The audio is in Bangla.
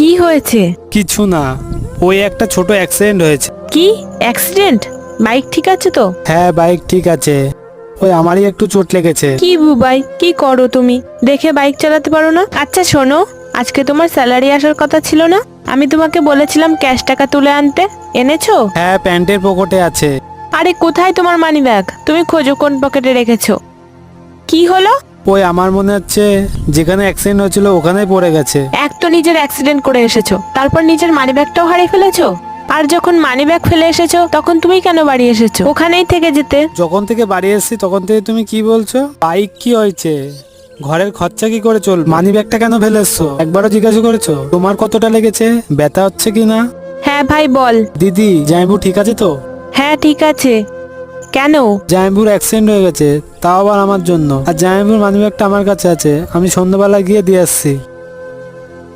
কি হয়েছে? কিছু না, ওই একটা ছোট অ্যাক্সিডেন্ট হয়েছে। কি অ্যাক্সিডেন্ট? বাইক ঠিক আছে তো? হ্যাঁ, বাইক ঠিক আছে, ওই আমারই একটু চোট লেগেছে। কি বুবাই, কি করো তুমি? দেখে বাইক চালাতে পারো না? আচ্ছা শোনো, আজকে তোমার স্যালারি আসার কথা ছিল না? আমি তোমাকে বলেছিলাম ক্যাশ টাকা তুলে আনতে, এনেছো? হ্যাঁ, প্যান্টের পকেটে আছে। আরে কোথায় তোমার মানি ব্যাগ? তুমি খোঁজো কোন পকেটে রেখেছো। কি হলো? ওই আমার মনে হচ্ছে যেখানে অ্যাক্সিডেন্ট হয়েছিল ওখানেই পড়ে গেছে। এক তো নিজের অ্যাক্সিডেন্ট করে এসেছো, তারপর নিজের মানি ব্যাগটাও হারিয়ে ফেলেছো। আর যখন মানি ব্যাগ ফেলে এসেছো তখন তুমি কেন বাড়ি এসেছো? ওখানেই থেকে যেতে। যখন থেকে বাড়ি এসেছি তখন থেকে তুমি কি বলছো? বাইক কি হয়েছে, ঘরের খরচা কি করে চল, মানি ব্যাগটা কেন ফেলে এসছো একবারও জিজ্ঞাসা করেছো তোমার কতটা লেগেছে, ব্যথা হচ্ছে কি না? হ্যাঁ ভাই বল। দিদি, জামাইবু ঠিক আছে তো? হ্যাঁ ঠিক আছে। কেন? জামাইবুর অ্যাক্সিডেন্ট হয়ে গেছে, তাও আবার আমার জন্য। আর জামাইবুর মানি ব্যাগটা আমার কাছে আছে, আমি সন্ধ্যাবেলা গিয়ে দিয়ে আসছি।